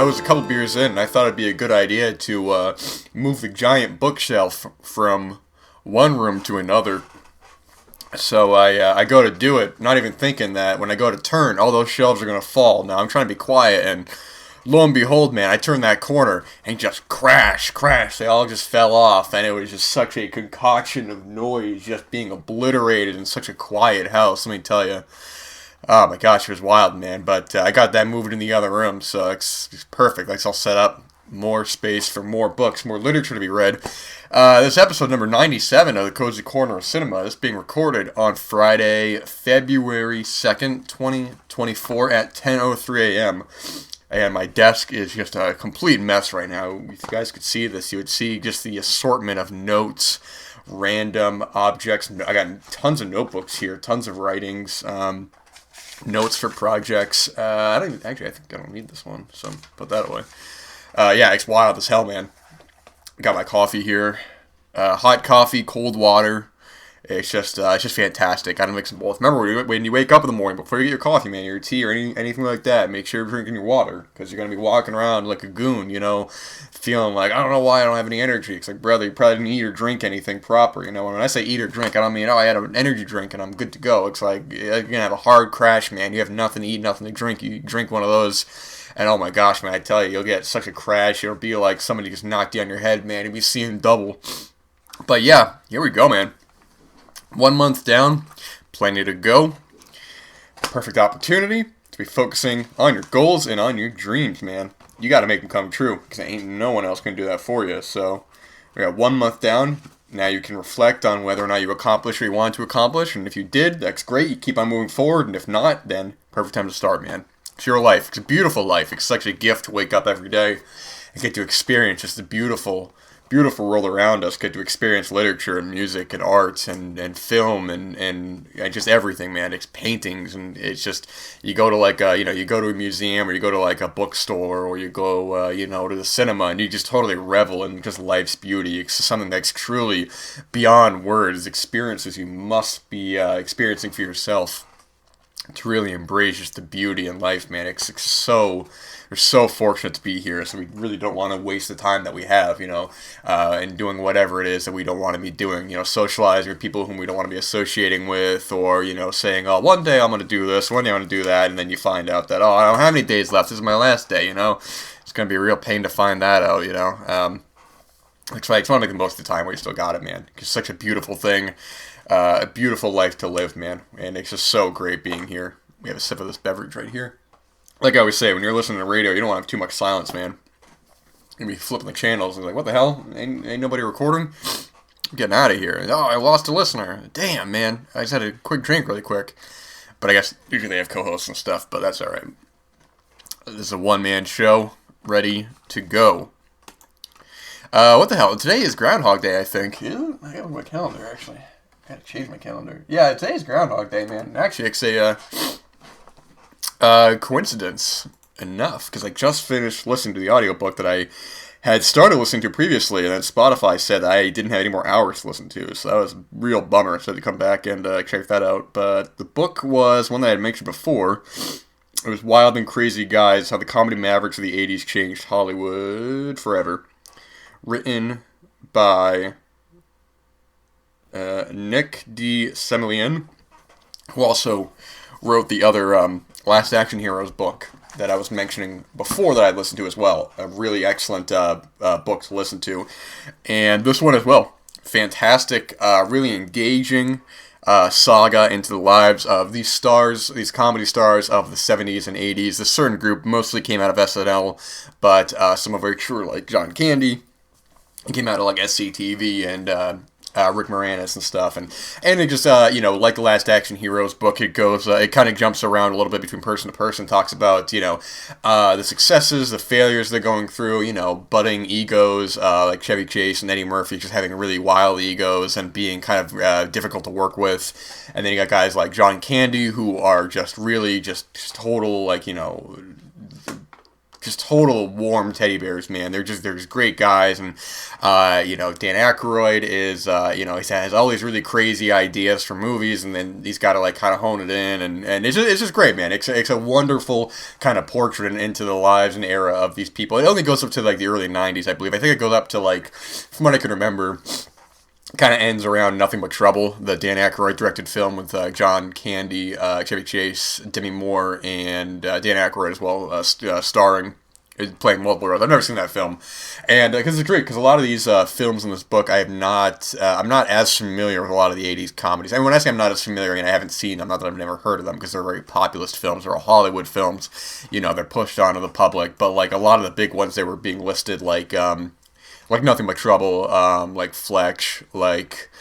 was a couple beers in, and I thought it'd be a good idea to move the giant bookshelf from one room to another. So I go to do it, not even thinking that when I go to turn, all those shelves are going to fall. Now, I'm trying to be quiet, and lo and behold, man, I turned that corner, and just crash, crash, they all just fell off, and it was just such a concoction of noise just being obliterated in such a quiet house, let me tell you. Oh my gosh, it was wild, man. But I got that moved in the other room, so it's perfect. Like, it's all set up. More space for more books, more literature to be read. This episode number 97 of the Cozy Corner of Cinema is being recorded on Friday, February 2nd, 2024 at 10:03 a.m. And my desk is just a complete mess right now. If you guys could see this, you would see just the assortment of notes, random objects. I got tons of notebooks here, tons of writings. Notes for projects. I think I don't need this one, so put that away. Yeah, it's wild as hell, man. Got my coffee here. Hot coffee, cold water. It's just fantastic. I don't mix them both. Remember, when you wake up in the morning, before you get your coffee, man, your tea or anything like that, make sure you're drinking your water, because you're going to be walking around like a goon, feeling like, I don't know why I don't have any energy. It's like, brother, you probably didn't eat or drink anything proper, When I say eat or drink, I don't mean, I had an energy drink and I'm good to go. It's like, you're going to have a hard crash, man. You have nothing to eat, nothing to drink. You drink one of those, and oh my gosh, man, I tell you, you'll get such a crash. It'll be like somebody just knocked you on your head, man. You'll be seeing double. But yeah, here we go, man. 1 month down, plenty to go. Perfect opportunity to be focusing on your goals and on your dreams, man. You got to make them come true, because ain't no one else can do that for you. So we got 1 month down. Now you can reflect on whether or not you accomplished what you wanted to accomplish. And if you did, that's great. You keep on moving forward. And if not, then perfect time to start, man. It's your life. It's a beautiful life. It's such a gift to wake up every day and get to experience just the beautiful world around us, get to experience literature and music and art and film and just everything, man. It's paintings, and it's just, you go to like you go to a museum, or you go to like a bookstore, or you go to the cinema, and you just totally revel in just life's beauty. It's something that's truly beyond words, experiences you must be experiencing for yourself to really embrace just the beauty in life, man. We're so fortunate to be here, so we really don't want to waste the time that we have, and doing whatever it is that we don't want to be doing, socializing with people whom we don't want to be associating with, or, saying, oh, one day I'm going to do this, one day I'm going to do that, and then you find out that, oh, I don't have any days left, this is my last day, It's going to be a real pain to find that out, It's one of the most of the time where you still got it, man. It's such a beautiful thing, a beautiful life to live, man, and it's just so great being here. We have a sip of this beverage right here. Like I always say, when you're listening to radio, you don't want to have too much silence, man. You'll be flipping the channels and like, what the hell? Ain't nobody recording? I'm getting out of here. Oh, I lost a listener. Damn, man. I just had a quick drink really quick. But I guess usually they have co-hosts and stuff, but that's alright. This is a one-man show, ready to go. What the hell? Today is Groundhog Day, I think. I got my calendar, actually. I gotta change my calendar. Yeah, today's Groundhog Day, man. Actually, it's a coincidence enough, because I just finished listening to the audiobook that I had started listening to previously, and then Spotify said I didn't have any more hours to listen to, so that was a real bummer, so I had to come back and check that out. But the book was one that I had mentioned before. It was Wild and Crazy Guys, How the Comedy Mavericks of the 80s Changed Hollywood Forever. Written by Nick D. Semlyen, who also wrote the other Last Action Heroes book that I was mentioning before that I listened to as well. A really excellent book to listen to. And this one as well. Fantastic, really engaging saga into the lives of these stars, these comedy stars of the 70s and 80s. This certain group mostly came out of SNL, but some are very true, like John Candy. He came out of like SCTV and Rick Moranis and stuff, and it just like the Last Action Heroes book, it goes it kind of jumps around a little bit between person to person, talks about the successes, the failures they're going through, budding egos like Chevy Chase and Eddie Murphy just having really wild egos and being kind of difficult to work with, and then you got guys like John Candy who are just really just total just total warm teddy bears, man. They're just great guys, and Dan Aykroyd is he has all these really crazy ideas for movies, and then he's got to like kind of hone it in, and it's just great, man. It's a wonderful kind of portrait into the lives and era of these people. It only goes up to like the early '90s, I believe. I think it goes up to like, from what I can remember, kind of ends around Nothing But Trouble, the Dan Aykroyd directed film with John Candy, Chevy Chase, Demi Moore, and Dan Aykroyd as well, starring, playing multiple roles. I've never seen that film, and because it's great, because a lot of these films in this book, I'm not as familiar with a lot of the '80s comedies. I mean, when I say I'm not as familiar, and I haven't seen them, not that I've never heard of them, because they're very populist films, they're all Hollywood films, they're pushed onto the public, but like a lot of the big ones, they were being listed like Nothing But Trouble, like Fletch, like,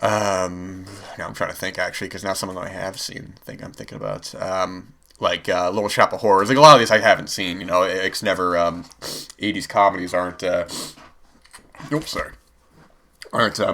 now I'm trying to think, actually, because now some of them I have seen, I'm thinking about, Little Shop of Horrors, like a lot of these I haven't seen, it's never, 80s comedies aren't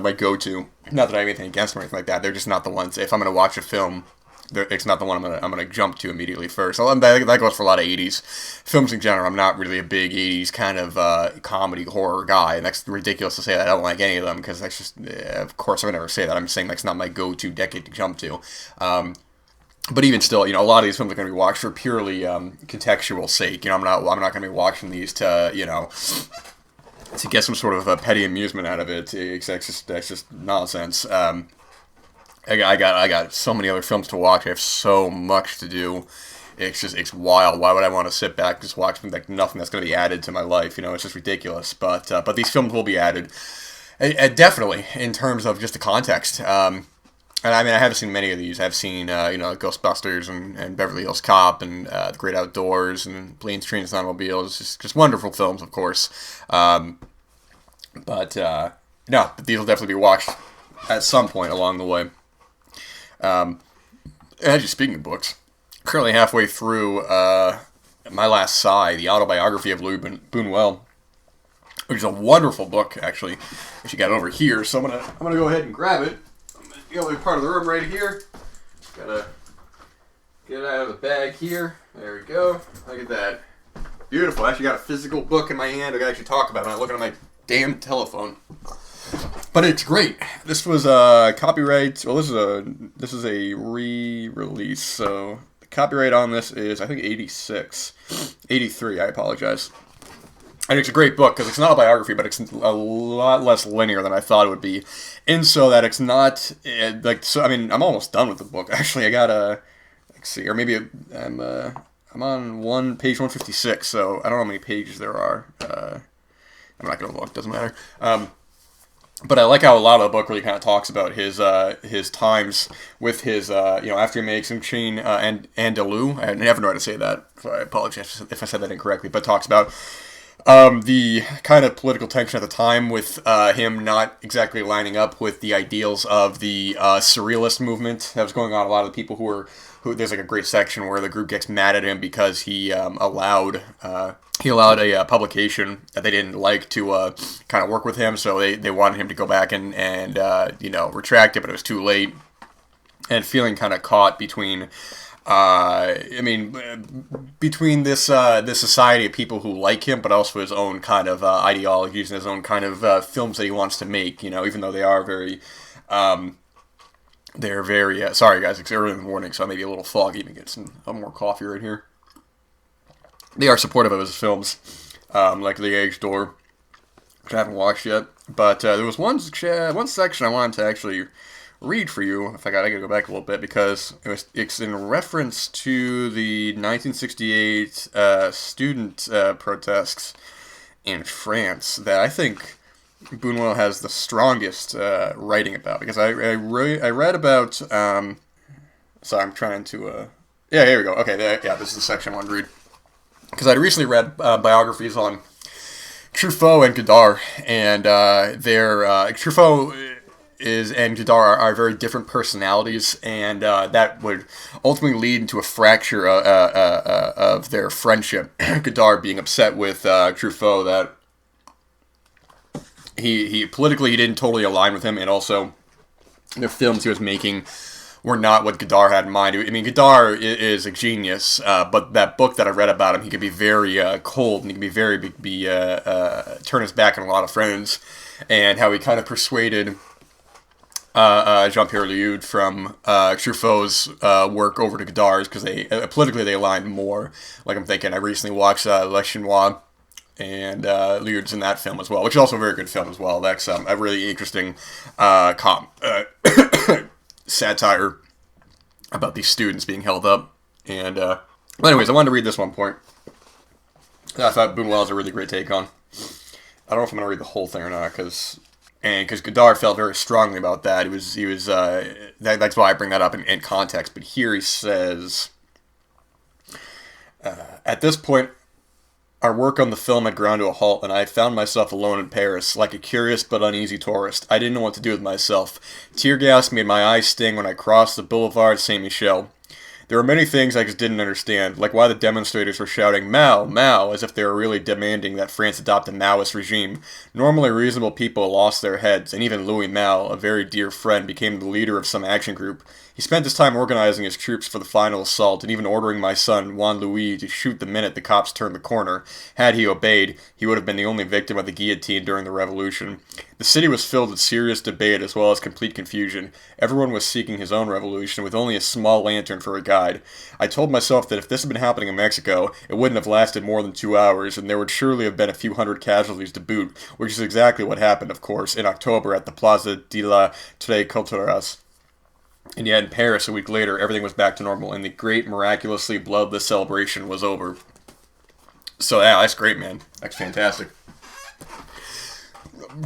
my go-to, not that I have anything against them or anything like that, they're just not the ones, if I'm going to watch a film, it's not the one I'm gonna jump to immediately first. So that goes for a lot of 80s films in general. I'm not really a big 80s kind of comedy horror guy, and that's ridiculous to say that I don't like any of them, because that's just, of course, I would never say that. I'm saying that's not my go-to decade to jump to. But even still, a lot of these films are going to be watched for purely contextual sake. I'm not going to be watching these to get some sort of a petty amusement out of it. That's just nonsense. I got so many other films to watch. I have so much to do. It's wild. Why would I want to sit back and just watch like nothing that's going to be added to my life? It's just ridiculous. But these films will be added, definitely, in terms of just the context. And I mean, I haven't seen many of these. I've seen Ghostbusters and Beverly Hills Cop and The Great Outdoors and Planes, Trains, and Automobiles. Just wonderful films, of course. But these will definitely be watched at some point along the way. Actually, speaking of books, currently halfway through my last Sigh, the autobiography of Luis Bunuel, which is a wonderful book, actually. Actually got it over here, so I'm gonna go ahead and grab it. The only part of the room right here. Gotta get it out of the bag here. There we go. Look at that. Beautiful. I actually got a physical book in my hand I can actually talk about it. I'm not looking at my damn telephone. But it's great. This was a copyright. Well, this is a re-release. So the copyright on this is, I think, 83. I apologize. And it's a great book because it's not a biography, but it's a lot less linear than I thought it would be. And so that it's not I'm almost done with the book. Actually, I gotta see, or maybe I'm on page 156. So I don't know how many pages there are. I'm not gonna look. Doesn't matter. But I like how a lot of the book really kind of talks about his times with his, after he makes Chain and Andalou. I never know how to say that. So I apologize if I said that incorrectly. But talks about the kind of political tension at the time with him not exactly lining up with the ideals of the surrealist movement that was going on. A lot of the people who there's like a great section where the group gets mad at him because he allowed a publication that they didn't like to kind of work with him, so they wanted him to go back and retract it, but it was too late, and feeling kind of caught between between this society of people who like him, but also his own kind of ideologies and his own kind of films that he wants to make, even though they are very sorry guys, it's early in the morning, so I may be a little foggy. Let me get some more coffee right here. They are supportive of his films, like The Age Door, which I haven't watched yet. But there was one section I wanted to actually read for you. I gotta go back a little bit because it's in reference to the 1968 student protests in France that I think Bunuel has the strongest writing about, because I read about. Sorry, I'm trying to. Yeah, here we go. Okay, this is the section I want to read. Because I recently read biographies on Truffaut and Godard, and Truffaut and Godard are very different personalities, and that would ultimately lead into a fracture of their friendship. Godard being upset with Truffaut that he politically he didn't totally align with him, and also the films he was making were not what Godard had in mind. I mean, Godard is a genius, but that book that I read about him, he could be very cold, and he could be turn his back on a lot of friends, and how he kind of persuaded Jean-Pierre Léaud from Truffaut's work over to Godard's, because they politically they aligned more. Like, I'm thinking, I recently watched Le Chinois, and Léaud's in that film as well, which is also a very good film as well. That's a really interesting satire about these students being held up. And but anyways, I wanted to read this one point that I thought Bunuel has a really great take on. I don't know if I'm going to read the whole thing or not, because Godard felt very strongly about that. That's why I bring that up in context. But here he says, at this point, our work on the film had ground to a halt, and I had found myself alone in Paris, like a curious but uneasy tourist. I didn't know what to do with myself. Tear gas made my eyes sting when I crossed the Boulevard Saint-Michel. There were many things I just didn't understand, like why the demonstrators were shouting Mao, Mao, as if they were really demanding that France adopt a Maoist regime. Normally reasonable people lost their heads, and even Louis Mao, a very dear friend, became the leader of some action group. He spent his time organizing his troops for the final assault, and even ordering my son, Juan Louis, to shoot the minute the cops turned the corner. Had he obeyed, he would have been the only victim of the guillotine during the revolution. The city was filled with serious debate as well as complete confusion. Everyone was seeking his own revolution, with only a small lantern for a guide. I told myself that if this had been happening in Mexico, it wouldn't have lasted more than 2 hours, and there would surely have been a few hundred casualties to boot, which is exactly what happened, of course, in October at the Plaza de la Tres Culturas. And yet in Paris, a week later, everything was back to normal, and the great, miraculously bloodless celebration was over. So yeah, that's great, man. That's fantastic.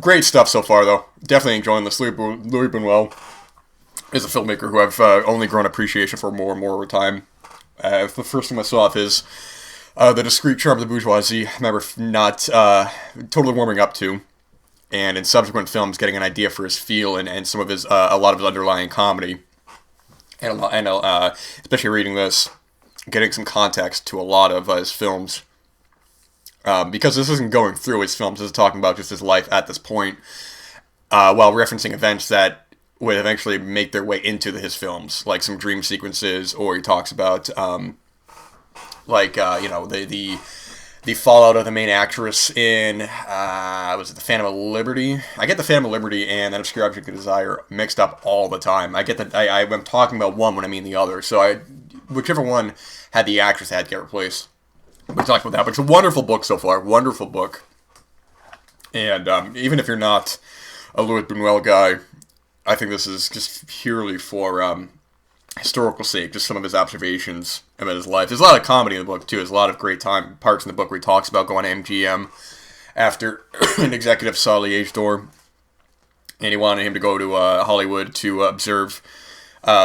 Great stuff so far, though. Definitely enjoying this. Louis Bunuel is a filmmaker who I've only grown appreciation for more and more over time. The first time I saw of his, The Discreet Charm of the Bourgeoisie, I remember not totally warming up to. And in subsequent films, getting an idea for his feel and some of his a lot of his underlying comedy, and especially reading this, getting some context to a lot of his films, because this isn't going through his films. This is talking about just his life at this point, while referencing events that would eventually make their way into his films, like some dream sequences, or he talks about the fallout of the main actress in, was it The Phantom of Liberty? I get The Phantom of Liberty and An Obscure Object of Desire mixed up all the time. I get that I'm talking about one when I mean the other. So whichever one had the actress had to get replaced. We talked about that, but it's a wonderful book so far. Wonderful book. And even if you're not a Luis Bunuel guy, I think this is just purely for historical sake, just some of his observations about his life. There's a lot of comedy in the book, too. There's a lot of great parts in the book where he talks about going to MGM after an executive saw Liège door, and he wanted him to go to Hollywood to observe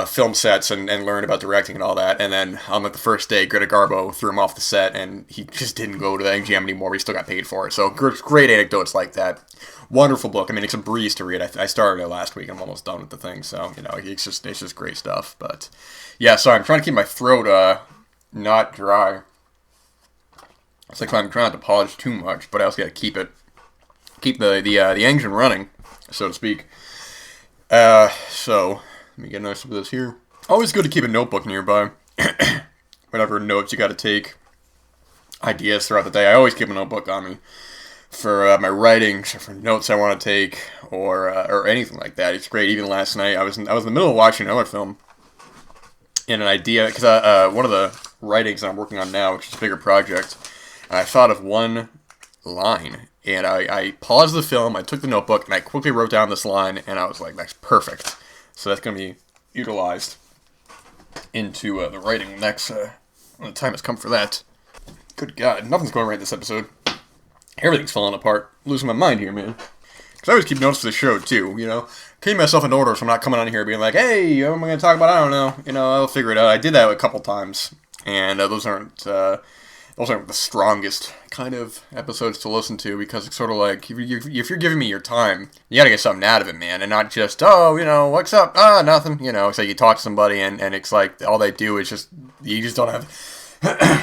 film sets and learn about directing and all that. And then on the first day, Greta Garbo threw him off the set, and he just didn't go to the MGM anymore, but he still got paid for it. So great anecdotes like that. Wonderful book. I mean, it's a breeze to read. I started it last week. I'm almost done with the thing. So, it's just great stuff. But, yeah, sorry. I'm trying to keep my throat not dry. It's like I'm trying not to polish too much, but I also got to keep the engine running, so to speak. So, let me get a note of this here. Always good to keep a notebook nearby. Whatever notes you got to take, ideas throughout the day. I always keep a notebook on me for my writing, for notes I want to take, or anything like that. It's great. Even last night, I was in the middle of watching another film, and an idea, because one of the writings that I'm working on now, which is a bigger project, and I thought of one line, and I paused the film, I took the notebook, and I quickly wrote down this line, and I was like, that's perfect. So that's going to be utilized into the writing next, when the time has come for that. Good God, nothing's going right this episode. Everything's falling apart. Losing my mind here, man. Because I always keep notes for the show, too, Keep myself in order so I'm not coming on here being like, hey, what am I going to talk about? I don't know. I'll figure it out. I did that a couple times. And those aren't the strongest kind of episodes to listen to, because it's sort of like, if you're giving me your time, you got to get something out of it, man. And not just, what's up? Nothing. It's like you talk to somebody and it's like all they do is just, you just don't have,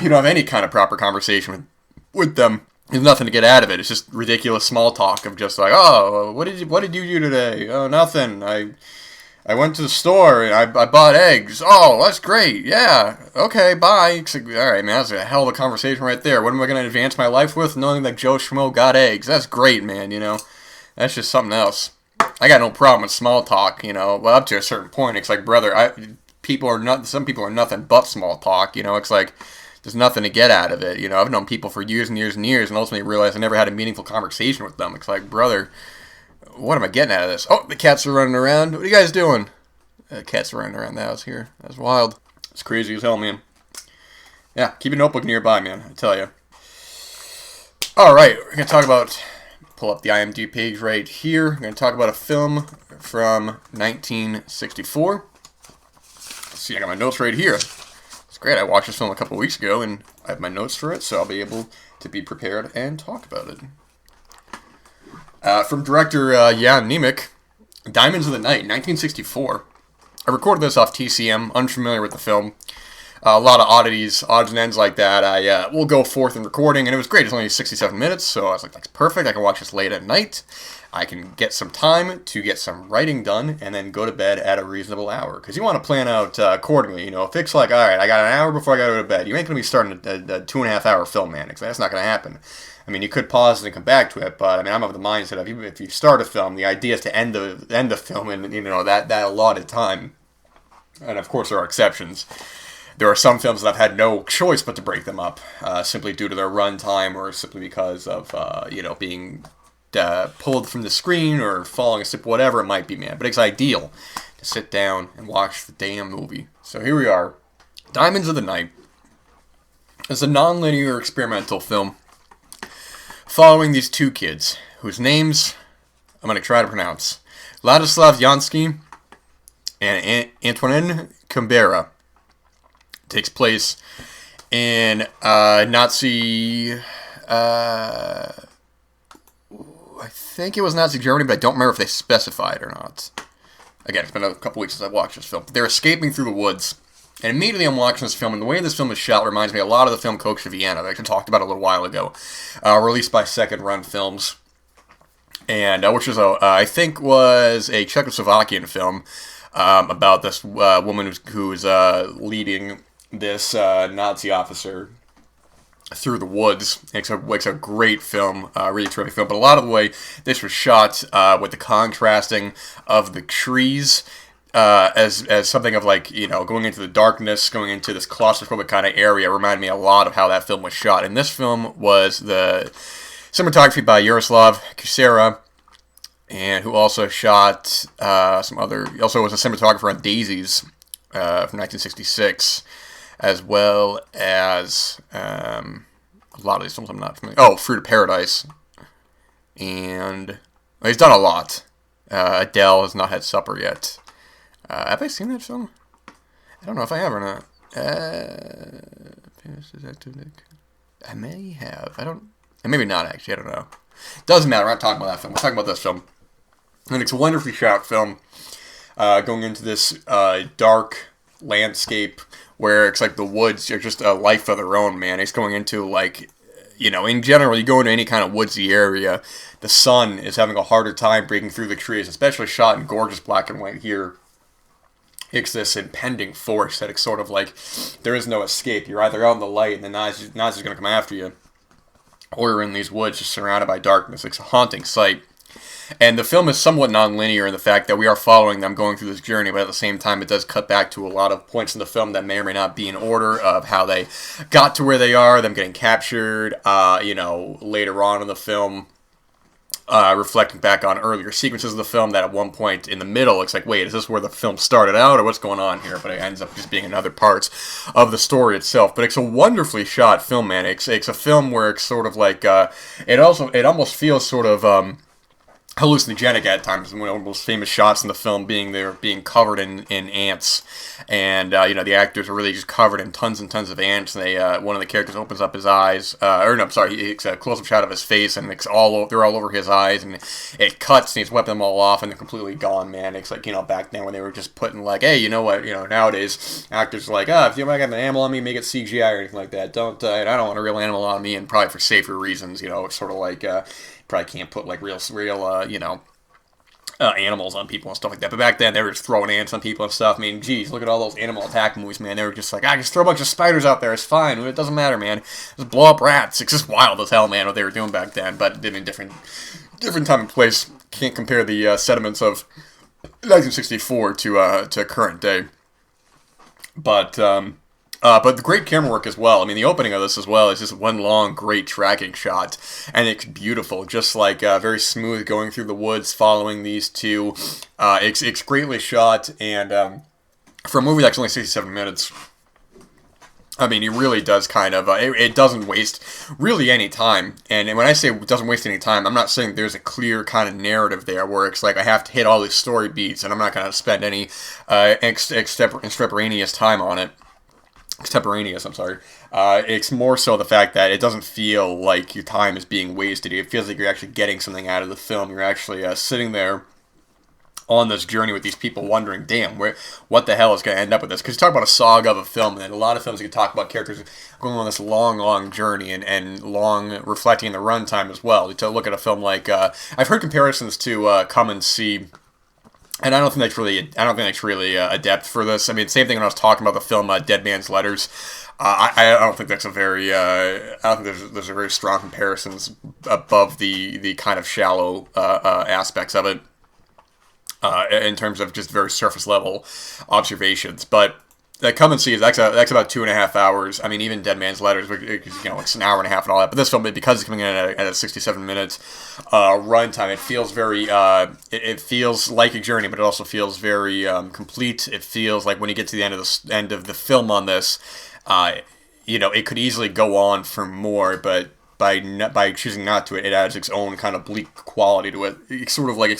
you don't have any kind of proper conversation with them. There's nothing to get out of it. It's just ridiculous small talk of just like, oh, what did you do today? Oh, nothing. I I went to the store and I bought eggs. Oh, that's great. Yeah. Okay, bye. It's like, all right, man, that's a hell of a conversation right there. What am I going to advance my life with? Knowing that Joe Schmo got eggs. That's great, man, you know. That's just something else. I got no problem with small talk, you know. Well, up to a certain point, it's like, brother, some people are nothing but small talk, you know. It's like, there's nothing to get out of it, you know. I've known people for years and years and years and ultimately realized I never had a meaningful conversation with them. It's like, brother, what am I getting out of this? Oh, the cats are running around. What are you guys doing? Cats are running around the house here. That's wild. It's crazy as hell, man. Yeah, keep a notebook nearby, man. I tell you. All right, we're going to talk about... Pull up the IMDb page right here. We're going to talk about a film from 1964. Let's see, I got my notes right here. It's great. I watched this film a couple weeks ago, and I have my notes for it, so I'll be able to be prepared and talk about it. From director Jan Nemec, Diamonds of the Night, 1964. I recorded this off TCM, unfamiliar with the film. A lot of oddities, odds and ends like that. I will go forth in recording, and it was great. It's only 67 minutes, so I was like, that's perfect. I can watch this late at night. I can get some time to get some writing done, and then go to bed at a reasonable hour. Because you want to plan out accordingly. You know, if it's like, all right, I got an hour before I go to bed. You ain't going to be starting a 2.5 hour film, man. That's not going to happen. I mean, you could pause and come back to it, but I mean, I'm of the mindset of even if you start a film, the idea is to end the film in, you know, that allotted time. And of course, there are exceptions. There are some films that I've had no choice but to break them up, simply due to their runtime or simply because of, you know, being pulled from the screen or falling asleep, whatever it might be, man. But it's ideal to sit down and watch the damn movie. So here we are. Diamonds of the Night is a non-linear experimental film following these two kids, whose names I'm going to try to pronounce. Ladislav Jansky and Antonin Kambera. Takes place in Nazi, I think it was Nazi Germany, but I don't remember if they specified or not. Again, it's been a couple weeks since I watched this film. They're escaping through the woods, and immediately I'm watching this film, and the way this film is shot reminds me a lot of the film Coach of Vienna that I actually talked about a little while ago, released by Second Run Films, and which is I think was a Czechoslovakian film about this woman who's leading this Nazi officer through the woods. It's a great film, really terrific film. But a lot of the way this was shot with the contrasting of the trees as something of like, you know, going into the darkness, going into this claustrophobic kind of area reminded me a lot of how that film was shot. And this film was the cinematography by Yaroslav Kusera, and who also shot some other... He also was a cinematographer on Daisies from 1966. As well as a lot of these films I'm not familiar. Oh, Fruit of Paradise, and well, he's done a lot. Adele has not had supper yet. Have I seen that film? I don't know if I have or not. I may have. Maybe not actually. I don't know. Doesn't matter. I'm not talking about that film. We're talking about this film, and it's a wonderfully shot film. Going into this dark landscape where it's like the woods are just a life of their own, man. It's going into, like, you know, in general, you go into any kind of woodsy area, the sun is having a harder time breaking through the trees, especially shot in gorgeous black and white here. It's this impending force that it's sort of like there is no escape. You're either out in the light and the Nazi's going to come after you, or you're in these woods just surrounded by darkness. It's a haunting sight. And the film is somewhat non-linear in the fact that we are following them going through this journey, but at the same time it does cut back to a lot of points in the film that may or may not be in order of how they got to where they are, them getting captured, you know, later on in the film, reflecting back on earlier sequences of the film that at one point in the middle, it's like, wait, is this where the film started out, or what's going on here? But it ends up just being another parts of the story itself. But it's a wonderfully shot film, man. It's a film where it's sort of like, it almost feels sort of, hallucinogenic at times. One of the most famous shots in the film being covered in ants, and you know, the actors are really just covered in tons and tons of ants. And they one of the characters opens up his eyes, it's a close-up shot of his face, and they're all over his eyes, and it cuts, and he's wiped them all off, and they're completely gone, man. It's like, you know, back then when they were just putting like, hey, you know what, you know, nowadays actors are like, if you got an animal on me, make it CGI or anything like that. Don't I don't want a real animal on me, and probably for safer reasons, you know, it's sort of like. Probably can't put like real, you know, animals on people and stuff like that. But back then, they were just throwing ants on people and stuff. I mean, geez, look at all those animal attack movies, man. They were just like, just throw a bunch of spiders out there. It's fine. It doesn't matter, man. Just blow up rats. It's just wild as hell, man, what they were doing back then. But in a different time and place. Can't compare the sentiments of 1964 to current day. But the great camera work as well. I mean, the opening of this as well is just one long, great tracking shot, and it's beautiful. Just like very smooth going through the woods, following these two. It's greatly shot, and for a movie that's only 67 minutes, I mean, it really does kind of, it doesn't waste really any time. And when I say it doesn't waste any time, I'm not saying there's a clear kind of narrative there where it's like I have to hit all these story beats and I'm not going to spend any extemporaneous time on it. Extemporaneous, I'm sorry. It's more so the fact that it doesn't feel like your time is being wasted. It feels like you're actually getting something out of the film. You're actually sitting there on this journey with these people wondering, damn, what the hell is going to end up with this? Because you talk about a saga of a film, and a lot of films you can talk about characters going on this long, long journey and long reflecting in the runtime as well. To look at a film like, I've heard comparisons to Come and See, and I don't think that's really adept for this. I mean, same thing when I was talking about the film Dead Man's Letters. I don't think that's a very, I don't think there's a very strong comparisons above the kind of shallow aspects of it. In terms of just very surface level observations, but that Come and See that's about 2.5 hours. I mean, even Dead Man's Letters, it's an hour and a half and all that. But this film, because it's coming in at a 67 minutes runtime, it feels very, it feels like a journey, but it also feels very complete. It feels like when you get to the end of the film on this, it could easily go on for more, but by choosing not to, it adds its own kind of bleak quality to it. It's sort of like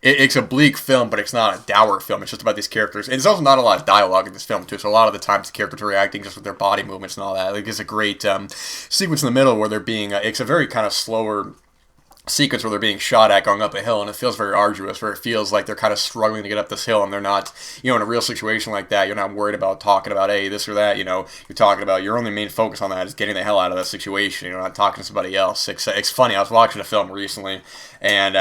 it's a bleak film, but it's not a dour film. It's just about these characters. And there's also not a lot of dialogue in this film, too. So a lot of the times the characters are reacting just with their body movements and all that. Like, there's a great sequence in the middle where they're being... it's a very kind of slower sequence where they're being shot at going up a hill, and it feels very arduous, where it feels like they're kind of struggling to get up this hill, and they're not, in a real situation like that, you're not worried about talking about, hey, this or that, you're talking about, your only main focus on that is getting the hell out of that situation, you're not talking to somebody else. It's funny, I was watching a film recently, and,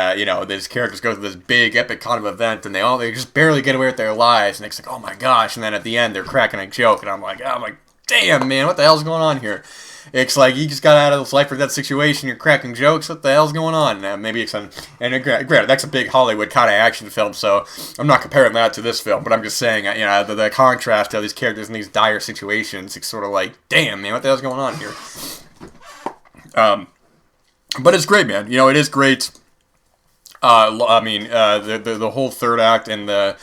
these characters go through this big, epic kind of event, and they just barely get away with their lives, and it's like, oh my gosh, and then at the end, they're cracking a joke, and I'm like, damn, man, what the hell's going on here? It's like, you just got out of this life or death situation, you're cracking jokes, what the hell's going on? Maybe it's granted, that's a big Hollywood kind of action film, so I'm not comparing that to this film, but I'm just saying, the contrast of these characters in these dire situations, it's sort of like, damn, man, what the hell's going on here? But it's great, man. It is great. The whole third act and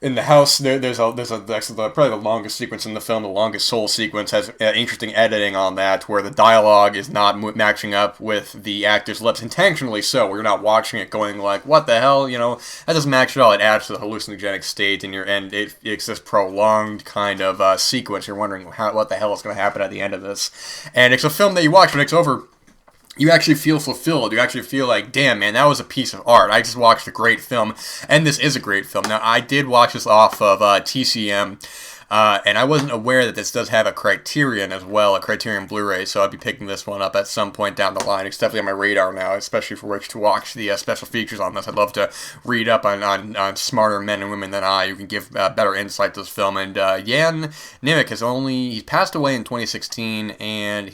in the house, there's probably the longest sequence in the film, the longest soul sequence, has interesting editing on that, where the dialogue is not matching up with the actor's lips, intentionally so, where you're not watching it going like, what the hell, that doesn't match at all. It adds to the hallucinogenic state, and it's this prolonged kind of sequence. You're wondering what the hell is going to happen at the end of this. And it's a film that you watch when it's over, you actually feel fulfilled. You actually feel like, damn, man, that was a piece of art. I just watched a great film, and this is a great film. Now, I did watch this off of TCM, and I wasn't aware that this does have a Criterion as well, a Criterion Blu-ray, so I'd be picking this one up at some point down the line. It's definitely on my radar now, especially for which to watch the special features on this. I'd love to read up on smarter men and women than I who can give better insight to this film. And Jan Nimick he passed away in 2016,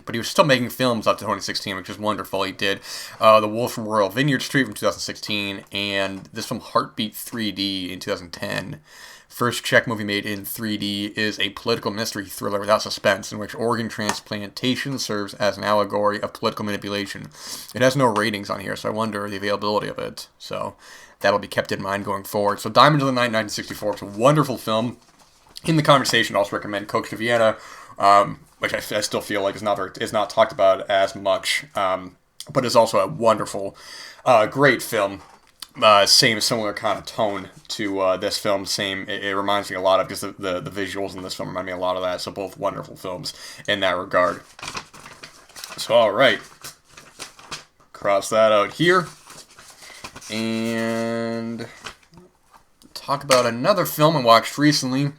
but he was still making films up to 2016, which is wonderful. He did The Wolf from Royal Vineyard Street from 2016, and this film Heartbeat 3D in 2010. First Czech movie made in 3D is a political mystery thriller without suspense, in which organ transplantation serves as an allegory of political manipulation. It has no ratings on here, so I wonder the availability of it. So that'll be kept in mind going forward. So Diamonds of the Night, 1964. It's a wonderful film. In the conversation, I also recommend Coach to Vienna, which I still feel like is not talked about as much, but is also a wonderful, great film. Similar kind of tone to this film. It reminds me a lot of, because the visuals in this film remind me a lot of that. So both wonderful films in that regard. So all right, cross that out here, and talk about another film I watched recently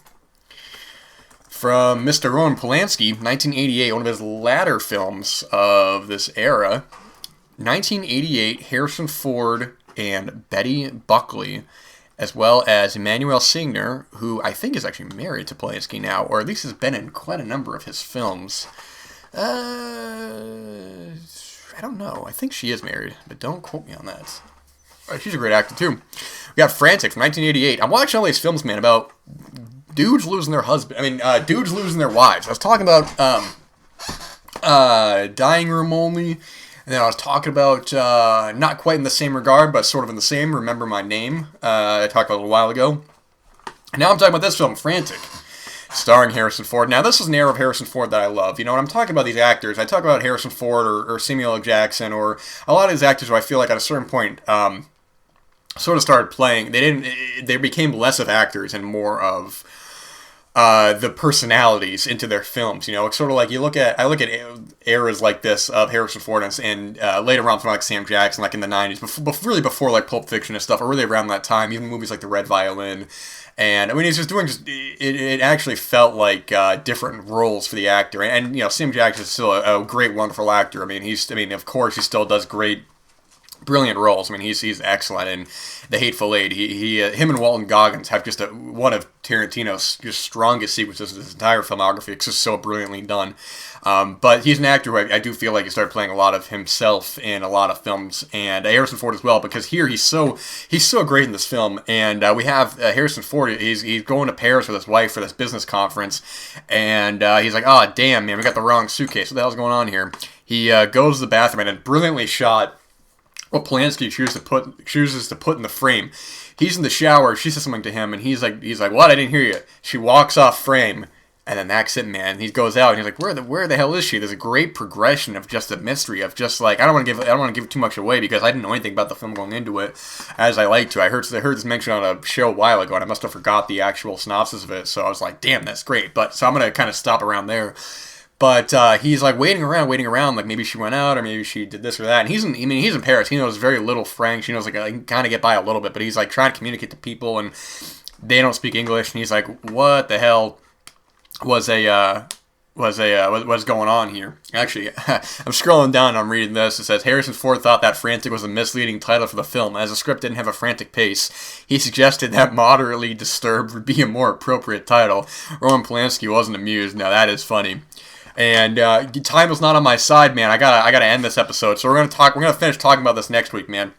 from Mr. Roman Polanski, 1988, one of his latter films of this era. 1988, Harrison Ford and Betty Buckley, as well as Emmanuel Signer, who I think is actually married to Polanski now, or at least has been in quite a number of his films. I don't know. I think she is married, but don't quote me on that. She's a great actor, too. We got Frantic from 1988. I'm watching all these films, man, about dudes losing their dudes losing their wives. I was talking about Dying Room Only, and then I was talking about, not quite in the same regard, but sort of in the same, Remember My Name, I talked about a little while ago. And now I'm talking about this film, Frantic, starring Harrison Ford. Now, this is an era of Harrison Ford that I love. You know, when I'm talking about these actors, I talk about Harrison Ford or Samuel L. Jackson, or a lot of these actors who I feel like at a certain point sort of started playing. They became less of actors and more of the personalities into their films. You know, it's sort of like I look at eras like this of Harrison Ford and later on from like Sam Jackson, like in the 90s, really before like Pulp Fiction and stuff, or really around that time, even movies like The Red Violin. And I mean, he's just doing it actually felt like different roles for the actor. And you know, Sam Jackson is still a great, wonderful actor. I mean, of course, he still does great, brilliant roles. I mean, he's excellent in The Hateful Eight. Him and Walton Goggins have just one of Tarantino's just strongest sequences of his entire filmography. It's just so brilliantly done. But he's an actor who I do feel like he started playing a lot of himself in a lot of films, and Harrison Ford as well, because here he's so great in this film. And we have Harrison Ford. He's going to Paris with his wife for this business conference, and he's like, "Oh damn, man, we got the wrong suitcase. What the hell's going on here?" He goes to the bathroom and brilliantly shot what Polanski chooses to put in the frame. He's in the shower. She says something to him, and he's like, "What? I didn't hear you." She walks off frame. And then that's it, man. He goes out and he's like, "Where the hell is she?" There's a great progression of just a mystery of just like I don't want to give too much away because I didn't know anything about the film going into it, as I like to. I heard this mentioned on a show a while ago, and I must have forgot the actual synopsis of it. So I was like, "Damn, that's great." So I'm gonna kind of stop around there. But he's like waiting around, like maybe she went out or maybe she did this or that. And he's in Paris. He knows very little French. He knows like he can kind of get by a little bit, but he's like trying to communicate to people, and they don't speak English. And he's like, "What the hell what's going on here?" Actually, I'm scrolling down and I'm reading this. It says, Harrison Ford thought that Frantic was a misleading title for the film. As the script didn't have a frantic pace, he suggested that Moderately Disturbed would be a more appropriate title. Roman Polanski wasn't amused. Now that is funny. And time is not on my side, man. I gotta end this episode. So we're gonna finish talking about this next week, man.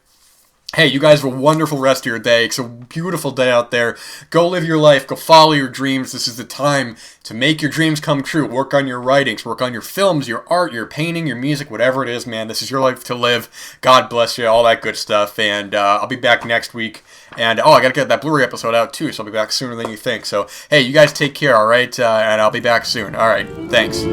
Hey, you guys have a wonderful rest of your day. It's a beautiful day out there. Go live your life. Go follow your dreams. This is the time to make your dreams come true. Work on your writings. Work on your films, your art, your painting, your music, whatever it is, man. This is your life to live. God bless you. All that good stuff. And I'll be back next week. And, I got to get that Blu-ray episode out, too. So I'll be back sooner than you think. So, hey, you guys take care, all right? And I'll be back soon. All right. Thanks.